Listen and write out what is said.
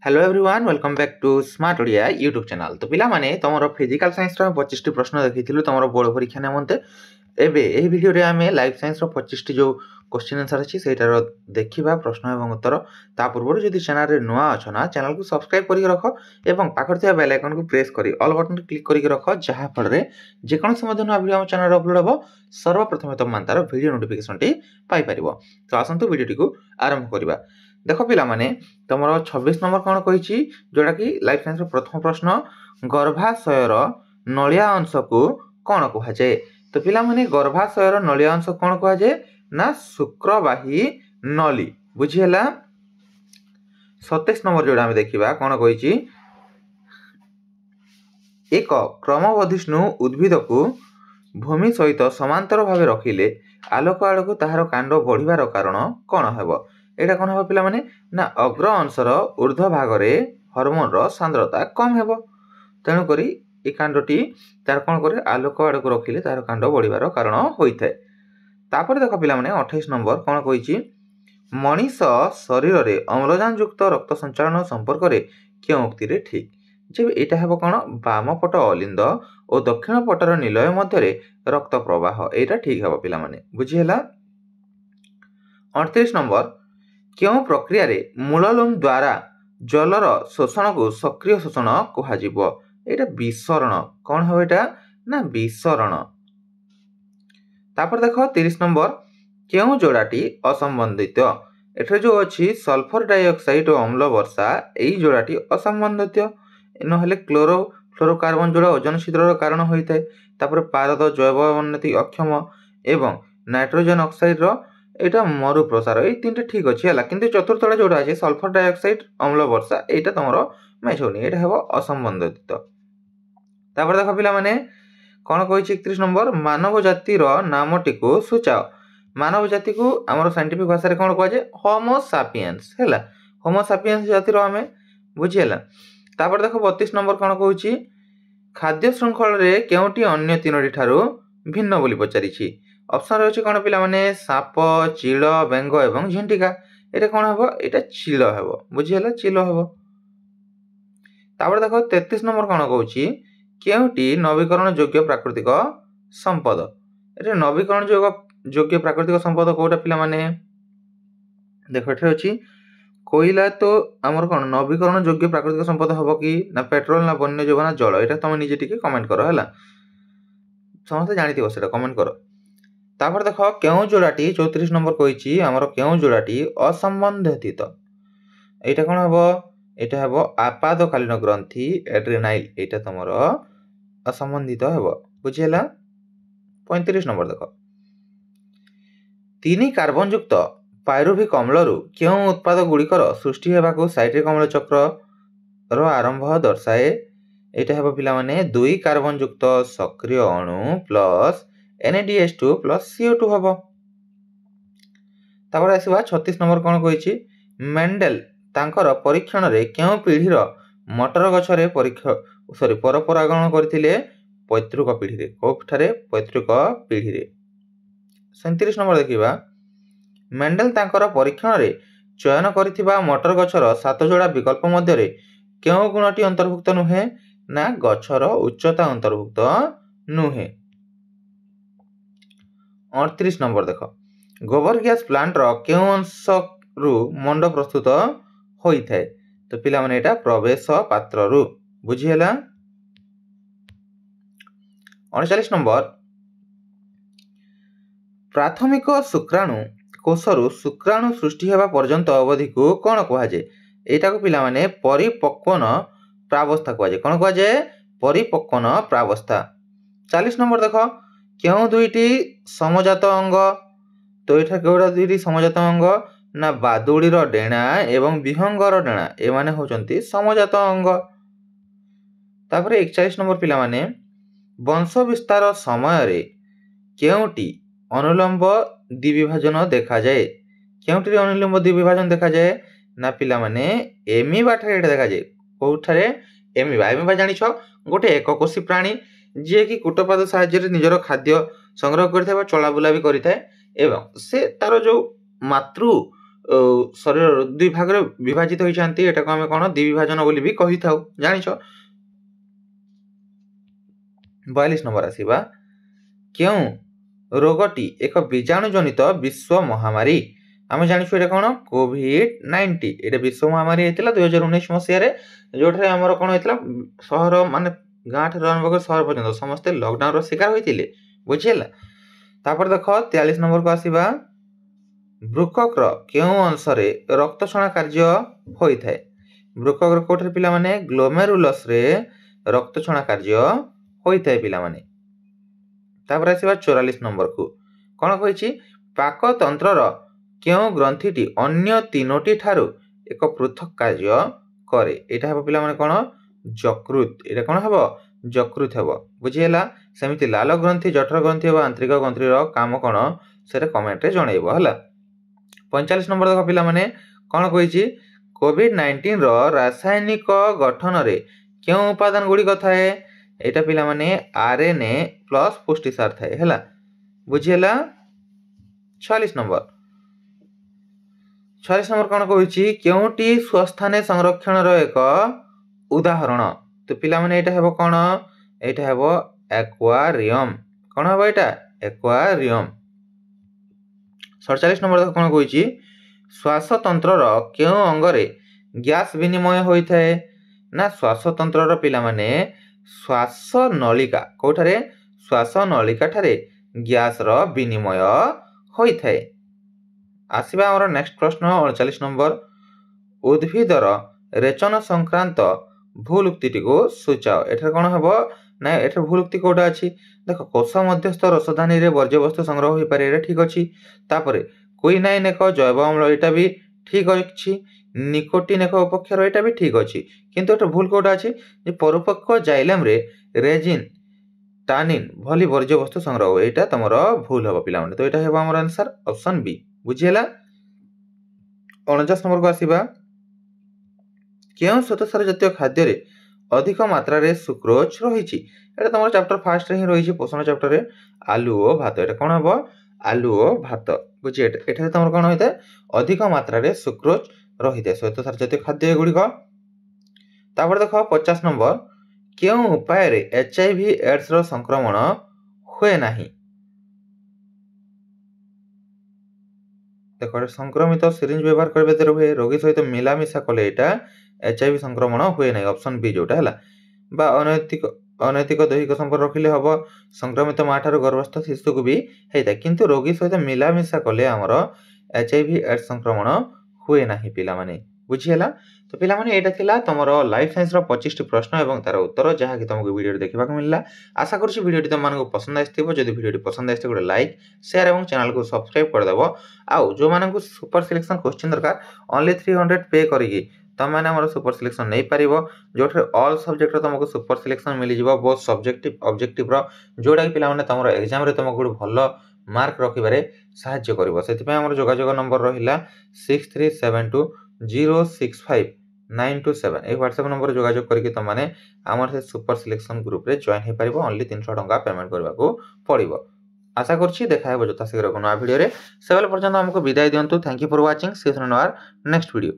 Hello everyone welcome back to smart Odia YouTube channel. तो पिला माने तमरो फिजिकल साइंस रो 25 टी प्रश्न देखिथिलु तमरो बोर्ड परीक्षा निमंते। एबे एही वीडियो रे आमे लाइफ साइंस रो 25 टी जो क्वेश्चन आंसर अछि सेटार देखिबा प्रश्न एवं उत्तर। ता पूर्व जदि चैनल रे नुआ अछ ना चैनल को सब्सक्राइब करि रखो एवं पाखर थिया बेल आइकन को प्रेस करी ऑल बटन क्लिक करि रखो जहा फल रे जे कोन समय नुआ वीडियो हम चैनल रे अपलोड हबो सर्वप्रथम तुम मानतार वीडियो नोटिफिकेशन टी पाई परिबो। तो आसंतु वीडियो टी को आरंभ करिबा। देख पिला माने तुमरो 26 नंबर कोन कहिछि जोडा कि लाइफ साइंस रो प्रथम प्रश्न गर्भाशयर नलिया अंश को कोन कहा जाय। तो पिला माने गर्भाशयर नलिया अंश कोन कहा जाय ना शुक्रवाही नली बुझी हला। 27 नंबर जोडा हम देखिबा कोन कहिछि एक क्रमवर्धिष्णु उद्भिद को भूमि सहित समांतर भाव रखिले आलोक आड़क ताहार कांड बढ़िबार कारण कोन हेबो। एटा कोन हेबो पिला माने ना अग्र अंशर ऊर्ध्व भाग रे हार्मोन रो सांद्रता कम हेबो तेनु करी ए कांडटी तार कोन करे आलोक आड़क रखिले तार कांड बढ़िबार कारण होइथाय। तापर देखो पिला माने 28 नंबर कोन कहिछि मनीष शरीर रे अम्लजान युक्त रक्त संचालन संपर्क रे क्यों उक्ति रे ठीक जे एटा हेबो कोन बाम पट अलिंद और दक्षिण पटर निलय मध्य रे रक्त प्रवाह एटा ठीक हेबो पिला माने बुझी हला। 38 नंबर क्यों प्रक्रिया रे मूललोम द्वारा जलर शोषण को सक्रिय शोषण कहा जिवो एटा विसरण कोन हेबो एटा ना विसरण। तापर देखो 30 नंबर क्यों जोड़ाटी असंबंधित एठरे जो अछि सल्फर डाइऑक्साइड और अम्ल वर्षा एई जोड़ाटी असंबंधित नहले फ्लोरोकार्बन जोड़ा ओजोन छिद्रर कारण होइथाय। तापर पारद जैव उन्नति अक्षम एवं नाइट्रोजन ऑक्साइड रो एटा मरु प्रसार ए तीनटे ठीक अछि हला किंतु चतुर्थटा जोड़ा अछि सल्फर डाइऑक्साइड अम्ल वर्षा एटा तमरो मैच होनी एटा हेबो असंबंधित। तापर देखो पिला माने कोन कहिछि 31 नंबर मानव जाति रो नामटी को सूचाओ। मानव जाति को हमर साइंटिफिक भाषा रे कोन कहै छै होमो सापियंस हैला होमो सापियंस जाति रो हमें बुझि हला। तापर देखो 32 नंबर कोन कहै खाद्य श्रृंखल रे केउटी अन्य तीनोटी ठारू भिन्न बोली पचारि छी। ऑप्शन रहछि कोन पिला माने साप चिल बेंग एवं झिंटिका एटा कोन हेबो एटा चिल हेबो बुझि हला चिल हेबो। तापर देखो 33 नंबर कोन कहै केउटी नवीकरण योग्य प्राकृतिक संपद एटा नवीकरण योग्य प्राकृतिक संपद कोटा पिला माने देखो एठे अछि कोयला तो हमर कोन नवीकरण योग्य प्राकृतिक संपद हबो कि ना पेट्रोल ना वन्य जीव ना जल एटा तुम निजे टिके कमेंट करो हला समस्त जानिथिबो सेटा कमेंट करो। तापर देखो केउ जोड़ाटी 34 नंबर कहिछि हमर केउ जोड़ाटी असंबंधित एटा कोन हबो एटा हबो आपादकालीन ग्रंथि एड्रेनाइल एटा तमरो असंबंधित हेबो बुझि हला। 35 नंबर देखो तीन कार्बन युक्त पायरुभिक अम्ल रु केउ उत्पाद गुड़िकर सृष्टि हेबाकु साइट्रिक अम्ल चक्र रो आरंभ दर्शाए एटा हेबो पिला माने 2 कार्बन युक्त सक्रिय अणु प्लस NADH2 प्लस CO2 हबो। तापर आसीबा 36 नंबर कोन कहिछि मेंडेल तांकर परीक्षण रे केउ पीढ़ी रो मटर गछ रे परपरागण करथिले पैतृक पीढ़ी रे कोठारे पैतृक पीढ़ी रे। 37 नंबर देखिबा मेंडेल तांकर परीक्षण रे चयन करथिबा मटर गछर 7 जोड़ा विकल्प मध्य रे केउ गुणटी अंतर्भुक्त नुहे ना गछर उच्चता अंतर्भुक्त नुहे। 38 नंबर देखो गोबर गैस प्लांट रो केउ अंश रु मंड प्रस्तुत होई थाए तो पिला माने एटा प्रवेश पात्र रु बुझी हला। 39 नंबर प्राथमिक शुक्राणु कोषरु शुक्राणु सृष्टि हेबा पर्यंत अवधि को कोन कहा जाय एटा को पिला माने परिपक्वन प्रावस्था कहा जाय कोन कहा जाय परिपक्वन प्रावस्था। 40 नंबर देखो केउ दुईटी समजात अंग तो एठा केउडा दुईटी समजात अंग ना बादुड़ी रो डेणा एवं विहंग रो डेणा ए माने होचंती समजात अंग। तापर 41 नंबर पिला माने वंश विस्तार समय रे केउटी अनुलंब द्विविभाजन देखा जाए केउटी अनुलंब द्विविभाजन देखा जाए ना पिला माने एमीबा ठारे एटा देखा जाए कोठारे एमीबा जानिछो गोटे एककोषी प्राणी जे कि कुटपाद साहाय्य रे निजर खाद्य संग्रह करथाय चला बुला भी करिथाय एवं से तार जो मातृ ଶରୀର ଦୁଇ ଭାଗରେ ବିଭାଜିତ ହୋଇଛନ୍ତି ଏଟାକୁ ଆମେ କ'ଣ ଦ୍ୱିବିଭାଜନ ବୋଲି ବି କହିଥାଉ ଜାଣିଛ। 42 ନମ୍ବର ଆସିବା କେଉଁ ରୋଗଟି ଏକ ବୀଜାଣୁ ଜନିତ ବିଶ୍ୱ ମହାମାରୀ। ଆମେ ଜାଣିଛୁ ଏଇଟା କ'ଣ କୋଭିଡ-19 ଏଇଟା ବିଶ୍ୱ ମହାମାରୀ ହେଇଥିଲା 2019 ମସିହାରେ ଯେଉଁଠାରେ ଆମର କ'ଣ ହେଇଥିଲା ସହର ମାନେ ଗାଁ ଠାରୁ ଆରମ୍ଭ କରି ସହର ପର୍ଯ୍ୟନ୍ତ ସମସ୍ତେ ଲକଡାଉନର ଶିକାର ହୋଇଥିଲେ ବୁଝିହେଲା। ତାପରେ ଦେଖ 43 ନମ୍ବରକୁ ଆସିବା ବୃକକର କେଉଁ ଅଂଶରେ ରକ୍ତ ଛଣା କାର୍ଯ୍ୟ ହୋଇଥାଏ। ବୃକକର କୋଉଠାରେ ପିଲାମାନେ ଗ୍ଲୋମେରୁଲସରେ ରକ୍ତ ଛଣା କାର୍ଯ୍ୟ ହୋଇଥାଏ ପିଲାମାନେ। ତାପରେ ଆସିବା 44 ନମ୍ବରକୁ କ'ଣ କହିଛି ପାକତନ୍ତ୍ରର କେଉଁ ଗ୍ରନ୍ଥିଟି ଅନ୍ୟ ତିନୋଟି ଠାରୁ ଏକ ପୃଥକ କାର୍ଯ୍ୟ କରେ। ଏଇଟା ହେବ ପିଲାମାନେ କ'ଣ ଯକୃତ। ଏଇଟା କ'ଣ ହେବ ଯକୃତ ହେବ ବୁଝିହେଲା। ସେମିତି ଲାଲ ଗ୍ରନ୍ଥି ଜଠର ଗ୍ରନ୍ଥି ଏବଂ ଆନ୍ତରିକ ଗ୍ରନ୍ଥିର କାମ କ'ଣ ସେଟା କମେଣ୍ଟରେ ଜଣାଇବ ହେଲା। 45 ନମ୍ବର ଦେଖ ପିଲାମାନେ କ'ଣ କହିଛି କୋଭିଡ-19ର ରାସାୟନିକ ଗଠନରେ କେଉଁ ଉପାଦାନ ଗୁଡ଼ିକ ଥାଏ। ଏଇଟା ପିଲାମାନେ RNA ପ୍ଲସ୍ ପୁଷ୍ଟିସାର ଥାଏ ହେଲା ବୁଝିହେଲା। 46 ନମ୍ବର କ'ଣ କହୁଛି କେଉଁଟି ସ୍ୱସ୍ଥାନେ ସଂରକ୍ଷଣର ଏକ ଉଦାହରଣ। ତ ପିଲାମାନେ ଏଇଟା ହେବ କ'ଣ ଏଇଟା ହେବ ଆକ୍ୱାରିୟମ୍। କ'ଣ ହେବ ଏଇଟା ଆକ୍ୱାରିୟମ୍। 47 ନମ୍ବର କ'ଣ କହୁଛି ଶ୍ୱାସତନ୍ତ୍ରର କେଉଁ ଅଙ୍ଗରେ ଗ୍ୟାସ୍ ବିନିମୟ ହୋଇଥାଏ। ନା ଶ୍ୱାସତନ୍ତ୍ରର ପିଲାମାନେ ଶ୍ୱାସନଳିକା କୋଉଠାରେ ଶ୍ୱାସନଳିକାଠାରେ ଗ୍ୟାସର ବିନିମୟ ହୋଇଥାଏ। ଆସିବା ଆମର ନେକ୍ସଟ ପ୍ରଶ୍ନ 48 ନମ୍ବର ଉଦ୍ଭିଦର ରେଚନ ସଂକ୍ରାନ୍ତ ଭୁଲ ଉକ୍ତିଟିକୁ ସୂଚାଅ। ଏଠାରେ କ'ଣ ହେବ ନା ଏଠାରେ ଭୁଲ ଉକ୍ତି କୋଉଟା ଅଛି ଦେଖ କୋଷ ମଧ୍ୟସ୍ଥ ରସଧାନୀରେ ବର୍ଜ୍ୟବସ୍ତୁ ସଂଗ୍ରହ ହୋଇପାରେ ଏଇଟା ଠିକ୍ ଅଛି। ତାପରେ କୁଇନାଇନ୍ ଏକ ଜୈବ ଅମ୍ଳ ଏଇଟା ବି ଠିକ୍ ଅଛି। ନିକୋଟିନ୍ ଏକ ଉପକ୍ଷାର ଏଇଟା ବି ଠିକ୍ ଅଛି। କିନ୍ତୁ ଏଟା ଭୁଲ କୋଉଟା ଅଛି ଯେ ପରିପକ୍ୱ ଜାଇଲେମରେ ରେଜିନ୍ ଟାନିନ୍ ଭଳି ବର୍ଜ୍ୟବସ୍ତୁ ସଂଗ୍ରହ ହୁଏ ଏଇଟା ତମର ଭୁଲ ହେବ ପିଲାମାନେ। ତ ଏଇଟା ହେବ ଆମର ଆନ୍ସର ଅପସନ୍ ବି ବୁଝିହେଲା। 49 ନମ୍ବରକୁ ଆସିବା କେଉଁ ଶ୍ୱେତସାର ଜାତୀୟ ଖାଦ୍ୟରେ ଅଧିକ ମାତ୍ରାରେ ସୁକ୍ରୋଜ ରହିଛି। ଏଇଟା ତମର ଚାପ୍ଟର ଫାର୍ଷ୍ଟରେ ହିଁ ରହିଛି ପୋଷଣ ଚାପ୍ଟରରେ ଆଲୁ ଓ ଭାତ। ଏଇଟା କ'ଣ ହେବ ଆଲୁ ଓ ଭାତ ବୁଝି ଏଠାରେ ତମର କ'ଣ ହୋଇଥାଏ ଅଧିକ ମାତ୍ରାରେ ସୁକ୍ରୋଜ ରହିଥାଏ ଶ୍ୱେତସାର ଜାତୀୟ ଖାଦ୍ୟ ଏଗୁଡ଼ିକ। ତାପରେ ଦେଖ 50 ନମ୍ବର କେଉଁ ଉପାୟରେ HIV ଏଡ୍ସର ସଂକ୍ରମଣ ହୁଏ ନାହିଁ। ଦେଖ ସଂକ୍ରମିତ ସିରିଞ୍ଜ ବ୍ୟବହାର କରିବା ଦ୍ୱାରା ହୁଏ ରୋଗୀ ସହିତ ମିଳାମିଶା କଲେ ଏଇଟା HIV ସଂକ୍ରମଣ ହୁଏ ନାହିଁ ଅପସନ୍ ବି ଯୋଉଟା ହେଲା। ବା ଅନୈତିକ ଦୈହିକ ସମ୍ପର୍କ ରଖିଲେ ହେବ ସଂକ୍ରମିତ ମା ଠାରୁ ଗର୍ଭସ୍ଥ ଶିଶୁକୁ ବି ହେଇଥାଏ କିନ୍ତୁ ରୋଗୀ ସହିତ ମିଳାମିଶା କଲେ ଆମର HIV ଏଡ୍ସ ସଂକ୍ରମଣ ହୁଏ ନାହିଁ ପିଲାମାନେ ବୁଝିହେଲା। ତ ପିଲାମାନେ ଏଇଟା ଥିଲା ତମର ଲାଇଫ୍ ସାଇନ୍ସର 25ଟି ପ୍ରଶ୍ନ ଏବଂ ତାର ଉତ୍ତର ଯାହାକି ତମକୁ ଭିଡ଼ିଓରେ ଦେଖିବାକୁ ମିଳିଲା। ଆଶା କରୁଛି ଭିଡ଼ିଓଟି ତମମାନଙ୍କୁ ପସନ୍ଦ ଆସିଥିବ। ଯଦି ଭିଡ଼ିଓଟି ପସନ୍ଦ ଆସିଥିବ ଗୋଟେ ଲାଇକ୍ ସେୟାର ଏବଂ ଚ୍ୟାନେଲକୁ ସବସ୍କ୍ରାଇବ୍ କରିଦେବ। ଆଉ ଯେଉଁମାନଙ୍କୁ ସୁପର ସିଲେକ୍ସନ୍ କୋଶ୍ଚିନ୍ ଦରକାର ଓନ୍ଲି 300 ପେ କରିକି ତମମାନେ ଆମର ସୁପର ସିଲେକ୍ସନ୍ ନେଇପାରିବ ଯେଉଁଠାରେ ଅଲ୍ ସବଜେକ୍ଟର ତମକୁ ସୁପର ସିଲେକ୍ସନ୍ ମିଳିଯିବ ବହୁତ ସବଜେକ୍ଟିଭ ଅବଜେକ୍ଟିଭର ଯେଉଁଟାକି ପିଲାମାନେ ତମର ଏକ୍ଜାମରେ ତମକୁ ଗୋଟେ ଭଲ ମାର୍କ ରଖିବାରେ ସାହାଯ୍ୟ କରିବ। ସେଥିପାଇଁ ଆମର ଯୋଗାଯୋଗ ନମ୍ବର ରହିଲା 6372065927 এই ହ୍ୱାଟ୍ସଆପ୍ ନମ୍ବରରେ ଯୋଗାଯୋଗ କରିକି ତମମାନେ ଆମର ସେ ସୁପର ସିଲେକ୍ସନ୍ ଗ୍ରୁପରେ ଜଏନ୍ ହେଇପାରିବ। ଓନ୍ଲି 300 ଟଙ୍କା ପେମେଣ୍ଟ କରିବାକୁ ପଡ଼ିବ। ଆଶା କରୁଛି ଦେଖା ହେବ ଯଥାଶୀଘ୍ର ଏକ ନୂଆ ଭିଡ଼ିଓରେ। ସେବେଳ ପର୍ଯ୍ୟନ୍ତ ଆମକୁ ବିଦାୟ ଦିଅନ୍ତୁ। Thank you for watching. See you soon in our next video.